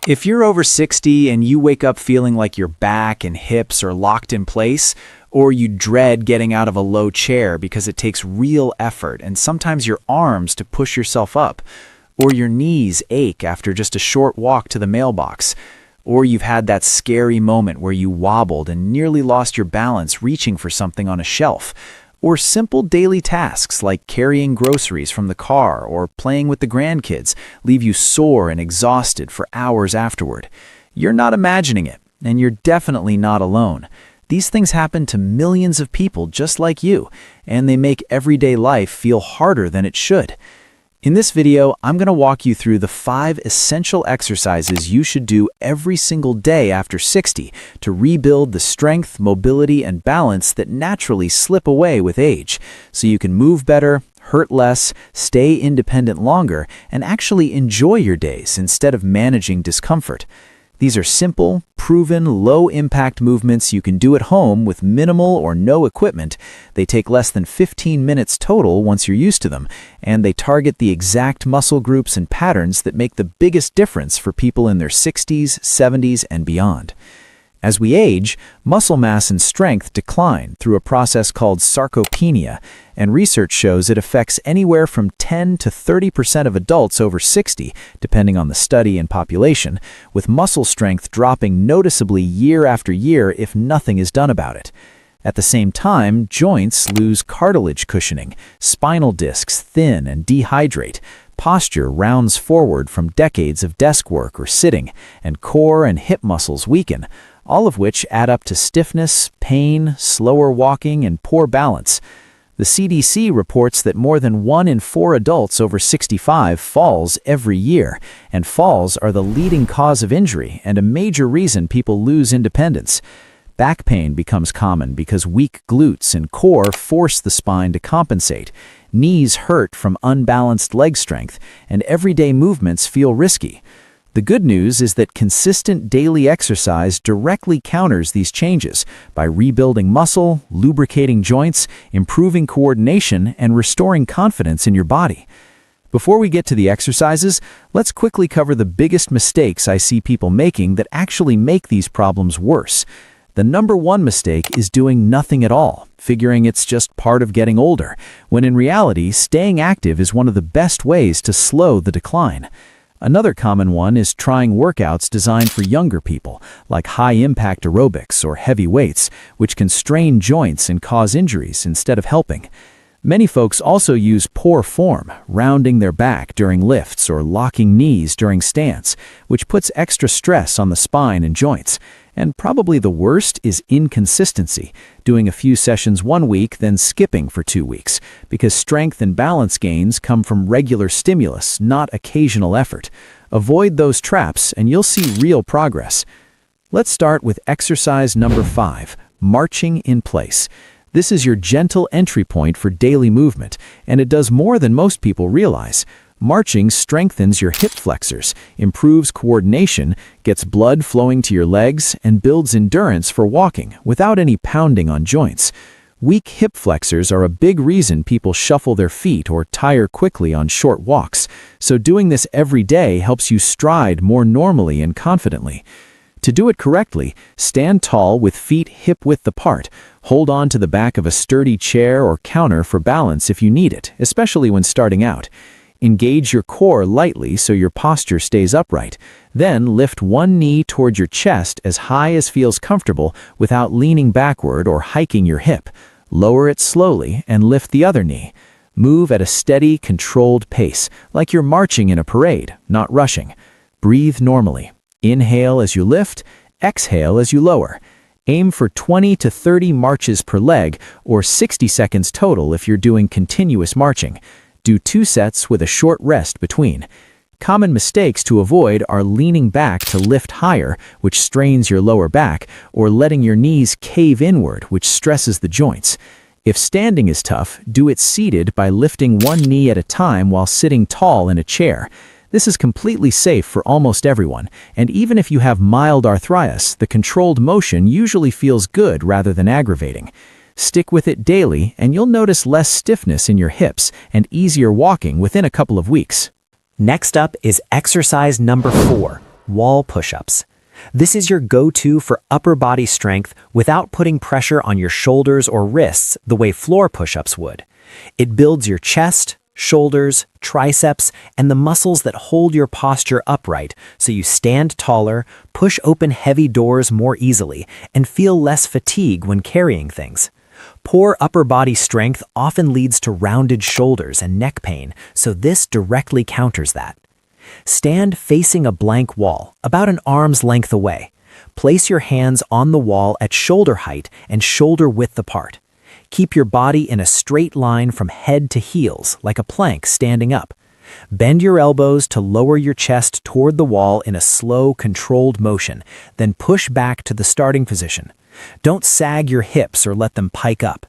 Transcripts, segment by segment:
If you're over 60 and you wake up feeling like your back and hips are locked in place, or you dread getting out of a low chair because it takes real effort and sometimes your arms to push yourself up, or your knees ache after just a short walk to the mailbox, or you've had that scary moment where you wobbled and nearly lost your balance reaching for something on a shelf, or simple daily tasks like carrying groceries from the car or playing with the grandkids leave you sore and exhausted for hours afterward. You're not imagining it, and you're definitely not alone. These things happen to millions of people just like you, and they make everyday life feel harder than it should. In this video, I'm going to walk you through the 5 essential exercises you should do every single day after 60 to rebuild the strength, mobility, and balance that naturally slip away with age, so you can move better, hurt less, stay independent longer, and actually enjoy your days instead of managing discomfort. These are simple, proven, low-impact movements you can do at home with minimal or no equipment. They take less than 15 minutes total once you're used to them, and they target the exact muscle groups and patterns that make the biggest difference for people in their 60s, 70s, and beyond. As we age, muscle mass and strength decline through a process called sarcopenia, and research shows it affects anywhere from 10 to 30% of adults over 60, depending on the study and population, with muscle strength dropping noticeably year after year if nothing is done about it. At the same time, joints lose cartilage cushioning, spinal discs thin and dehydrate, posture rounds forward from decades of desk work or sitting, and core and hip muscles weaken, all of which add up to stiffness, pain, slower walking, and poor balance. The CDC reports that more than 1 in 4 adults over 65 falls every year, and falls are the leading cause of injury and a major reason people lose independence. Back pain becomes common because weak glutes and core force the spine to compensate. Knees hurt from unbalanced leg strength, and everyday movements feel risky. The good news is that consistent daily exercise directly counters these changes by rebuilding muscle, lubricating joints, improving coordination, and restoring confidence in your body. Before we get to the exercises, let's quickly cover the biggest mistakes I see people making that actually make these problems worse. The number 1 mistake is doing nothing at all, figuring it's just part of getting older, when in reality, staying active is one of the best ways to slow the decline. Another common one is trying workouts designed for younger people, like high-impact aerobics or heavy weights, which can strain joints and cause injuries instead of helping. Many folks also use poor form, rounding their back during lifts or locking knees during stance, which puts extra stress on the spine and joints. And probably the worst is inconsistency, doing a few sessions one week, then skipping for 2 weeks, because strength and balance gains come from regular stimulus, not occasional effort. Avoid those traps and you'll see real progress. Let's start with exercise number 5, marching in place. This is your gentle entry point for daily movement, and it does more than most people realize. Marching strengthens your hip flexors, improves coordination, gets blood flowing to your legs, and builds endurance for walking without any pounding on joints. Weak hip flexors are a big reason people shuffle their feet or tire quickly on short walks, so doing this every day helps you stride more normally and confidently. To do it correctly, stand tall with feet hip-width apart. Hold on to the back of a sturdy chair or counter for balance if you need it, especially when starting out. Engage your core lightly so your posture stays upright. Then lift one knee toward your chest as high as feels comfortable without leaning backward or hiking your hip. Lower it slowly and lift the other knee. Move at a steady, controlled pace, like you're marching in a parade, not rushing. Breathe normally. Inhale as you lift, exhale as you lower. Aim for 20 to 30 marches per leg, or 60 seconds total if you're doing continuous marching. Do 2 sets with a short rest between. Common mistakes to avoid are leaning back to lift higher, which strains your lower back, or letting your knees cave inward, which stresses the joints. If standing is tough, do it seated by lifting one knee at a time while sitting tall in a chair. This is completely safe for almost everyone, and even if you have mild arthritis, the controlled motion usually feels good rather than aggravating. Stick with it daily, and you'll notice less stiffness in your hips and easier walking within a couple of weeks. Next up is exercise number 4, Wall push-ups. This is your go-to for upper body strength without putting pressure on your shoulders or wrists the way floor push-ups would. It builds your chest, shoulders, triceps, and the muscles that hold your posture upright so you stand taller, push open heavy doors more easily, and feel less fatigue when carrying things. Poor upper body strength often leads to rounded shoulders and neck pain, so this directly counters that. Stand facing a blank wall, about an arm's length away. Place your hands on the wall at shoulder height and shoulder width apart. Keep your body in a straight line from head to heels, like a plank standing up. Bend your elbows to lower your chest toward the wall in a slow, controlled motion, then push back to the starting position. Don't sag your hips or let them pike up.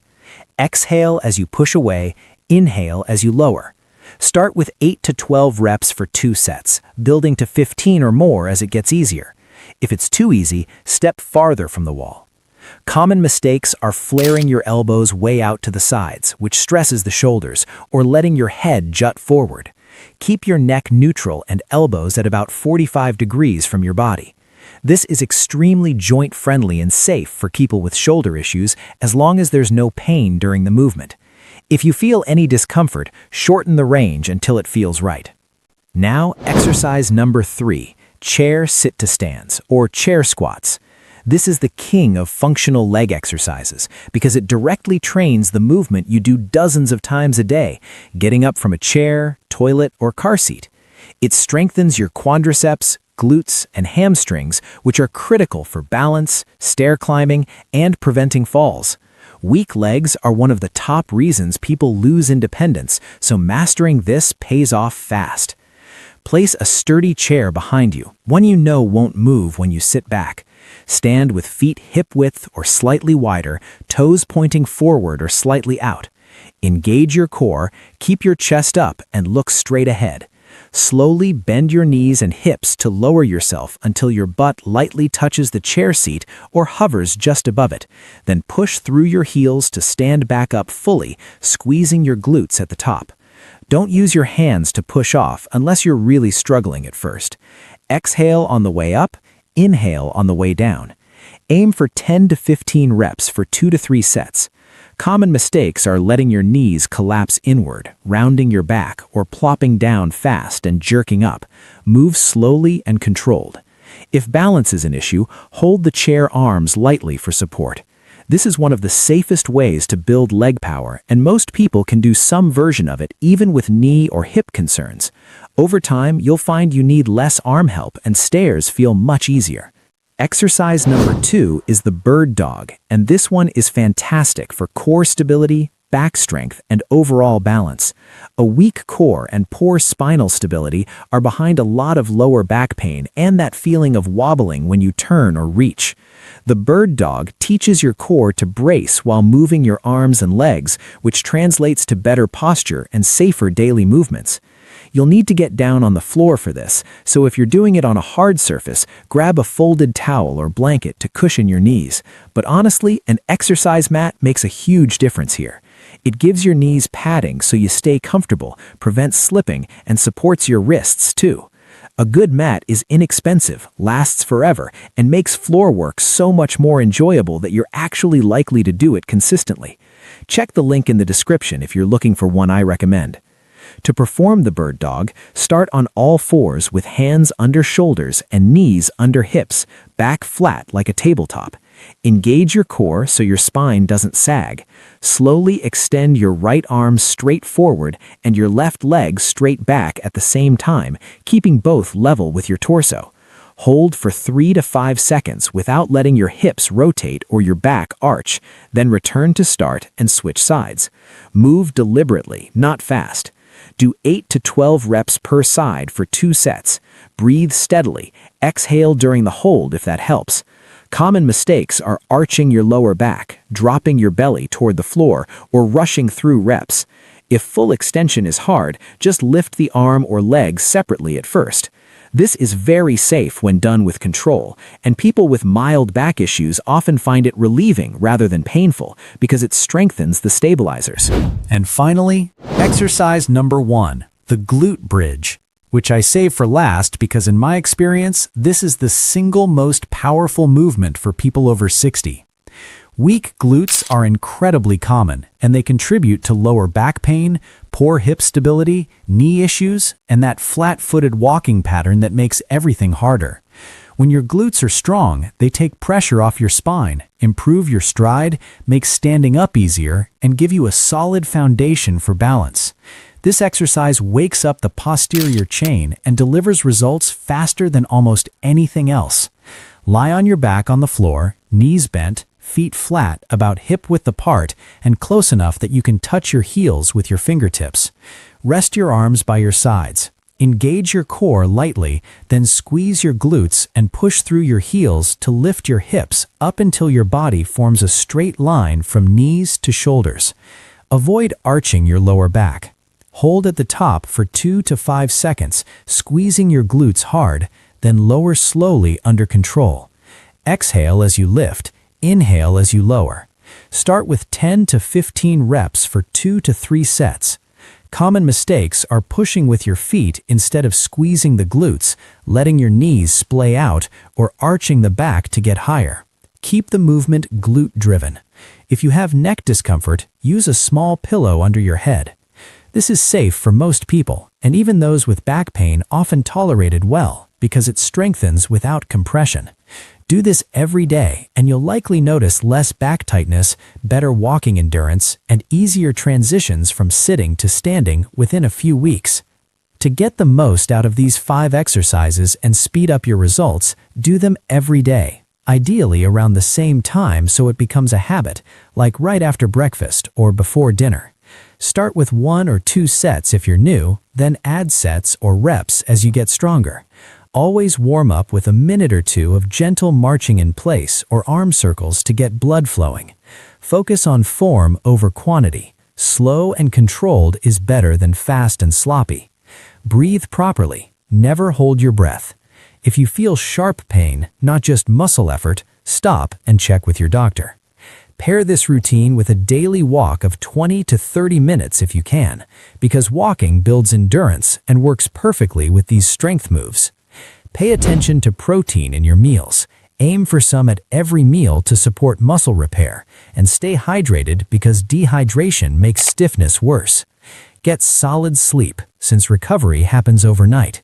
Exhale as you push away, inhale as you lower. Start with 8 to 12 reps for 2 sets, building to 15 or more as it gets easier. If it's too easy, step farther from the wall. Common mistakes are flaring your elbows way out to the sides, which stresses the shoulders, or letting your head jut forward. Keep your neck neutral and elbows at about 45 degrees from your body. This is extremely joint-friendly and safe for people with shoulder issues as long as there's no pain during the movement. If you feel any discomfort, shorten the range until it feels right. Now, exercise number 3, chair sit-to-stands, or chair squats. This is the king of functional leg exercises because it directly trains the movement you do dozens of times a day, getting up from a chair, toilet, or car seat. It strengthens your quadriceps, glutes, and hamstrings, which are critical for balance, stair climbing, and preventing falls. Weak legs are one of the top reasons people lose independence, so mastering this pays off fast. Place a sturdy chair behind you, one you know won't move when you sit back. Stand with feet hip-width or slightly wider, toes pointing forward or slightly out. Engage your core, keep your chest up, and look straight ahead. Slowly bend your knees and hips to lower yourself until your butt lightly touches the chair seat or hovers just above it. Then push through your heels to stand back up fully, squeezing your glutes at the top. Don't use your hands to push off unless you're really struggling at first. Exhale on the way up, inhale on the way down. Aim for 10 to 15 reps for 2 to 3 sets. Common mistakes are letting your knees collapse inward, rounding your back, or plopping down fast and jerking up. Move slowly and controlled. If balance is an issue, hold the chair arms lightly for support. This is one of the safest ways to build leg power, and most people can do some version of it even with knee or hip concerns. Over time, you'll find you need less arm help and stairs feel much easier. Exercise number 2 is the bird dog, and this one is fantastic for core stability, back strength, and overall balance. A weak core and poor spinal stability are behind a lot of lower back pain and that feeling of wobbling when you turn or reach. The bird dog teaches your core to brace while moving your arms and legs, which translates to better posture and safer daily movements. You'll need to get down on the floor for this, so if you're doing it on a hard surface, grab a folded towel or blanket to cushion your knees. But honestly, an exercise mat makes a huge difference here. It gives your knees padding so you stay comfortable, prevents slipping, and supports your wrists too. A good mat is inexpensive, lasts forever, and makes floor work so much more enjoyable that you're actually likely to do it consistently. Check the link in the description if you're looking for one I recommend. To perform the bird dog, start on all fours with hands under shoulders and knees under hips, back flat like a tabletop. Engage your core so your spine doesn't sag. Slowly extend your right arm straight forward and your left leg straight back at the same time, keeping both level with your torso. Hold for 3 to 5 seconds without letting your hips rotate or your back arch, then return to start and switch sides. Move deliberately, not fast. Do 8 to 12 reps per side for 2 sets. Breathe steadily. Exhale during the hold if that helps. Common mistakes are arching your lower back, dropping your belly toward the floor, or rushing through reps. If full extension is hard, just lift the arm or leg separately at first. This is very safe when done with control, and people with mild back issues often find it relieving rather than painful because it strengthens the stabilizers. And finally, exercise number 1, the glute bridge. which I save for last because in my experience, this is the single most powerful movement for people over 60. Weak glutes are incredibly common, and they contribute to lower back pain, poor hip stability, knee issues, and that flat-footed walking pattern that makes everything harder. When your glutes are strong, they take pressure off your spine, improve your stride, make standing up easier, and give you a solid foundation for balance. This exercise wakes up the posterior chain and delivers results faster than almost anything else. Lie on your back on the floor, knees bent, feet flat, about hip-width apart, and close enough that you can touch your heels with your fingertips. Rest your arms by your sides. Engage your core lightly, then squeeze your glutes and push through your heels to lift your hips up until your body forms a straight line from knees to shoulders. Avoid arching your lower back. Hold at the top for 2 to 5 seconds, squeezing your glutes hard, then lower slowly under control. Exhale as you lift. Inhale as you lower. Start with 10 to 15 reps for 2 to 3 sets. Common mistakes are pushing with your feet instead of squeezing the glutes, letting your knees splay out, or arching the back to get higher. Keep the movement glute-driven. If you have neck discomfort, use a small pillow under your head. This is safe for most people, and even those with back pain often tolerate it well because it strengthens without compression. Do this every day, and you'll likely notice less back tightness, better walking endurance, and easier transitions from sitting to standing within a few weeks. To get the most out of these 5 exercises and speed up your results, do them every day, ideally around the same time so it becomes a habit, like right after breakfast or before dinner. Start with 1 or 2 sets if you're new, then add sets or reps as you get stronger. Always warm up with a minute or 2 of gentle marching in place or arm circles to get blood flowing. Focus on form over quantity. Slow and controlled is better than fast and sloppy. Breathe properly. Never hold your breath. If you feel sharp pain, not just muscle effort, stop and check with your doctor. Pair this routine with a daily walk of 20 to 30 minutes if you can, because walking builds endurance and works perfectly with these strength moves. Pay attention to protein in your meals. Aim for some at every meal to support muscle repair, and stay hydrated because dehydration makes stiffness worse. Get solid sleep, since recovery happens overnight.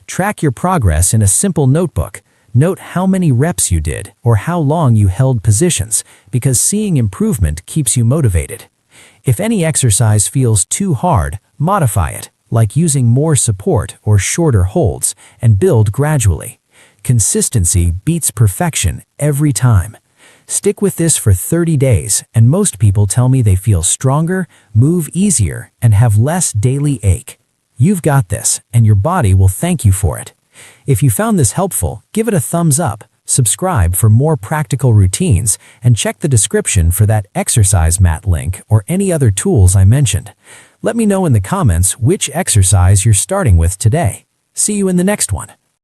Track your progress in a simple notebook. Note how many reps you did or how long you held positions, because seeing improvement keeps you motivated. If any exercise feels too hard, modify it, like using more support or shorter holds, and build gradually. Consistency beats perfection every time. Stick with this for 30 days, and most people tell me they feel stronger, move easier, and have less daily ache. You've got this, and your body will thank you for it. If you found this helpful, give it a thumbs up, subscribe for more practical routines, and check the description for that exercise mat link or any other tools I mentioned. Let me know in the comments which exercise you're starting with today. See you in the next one.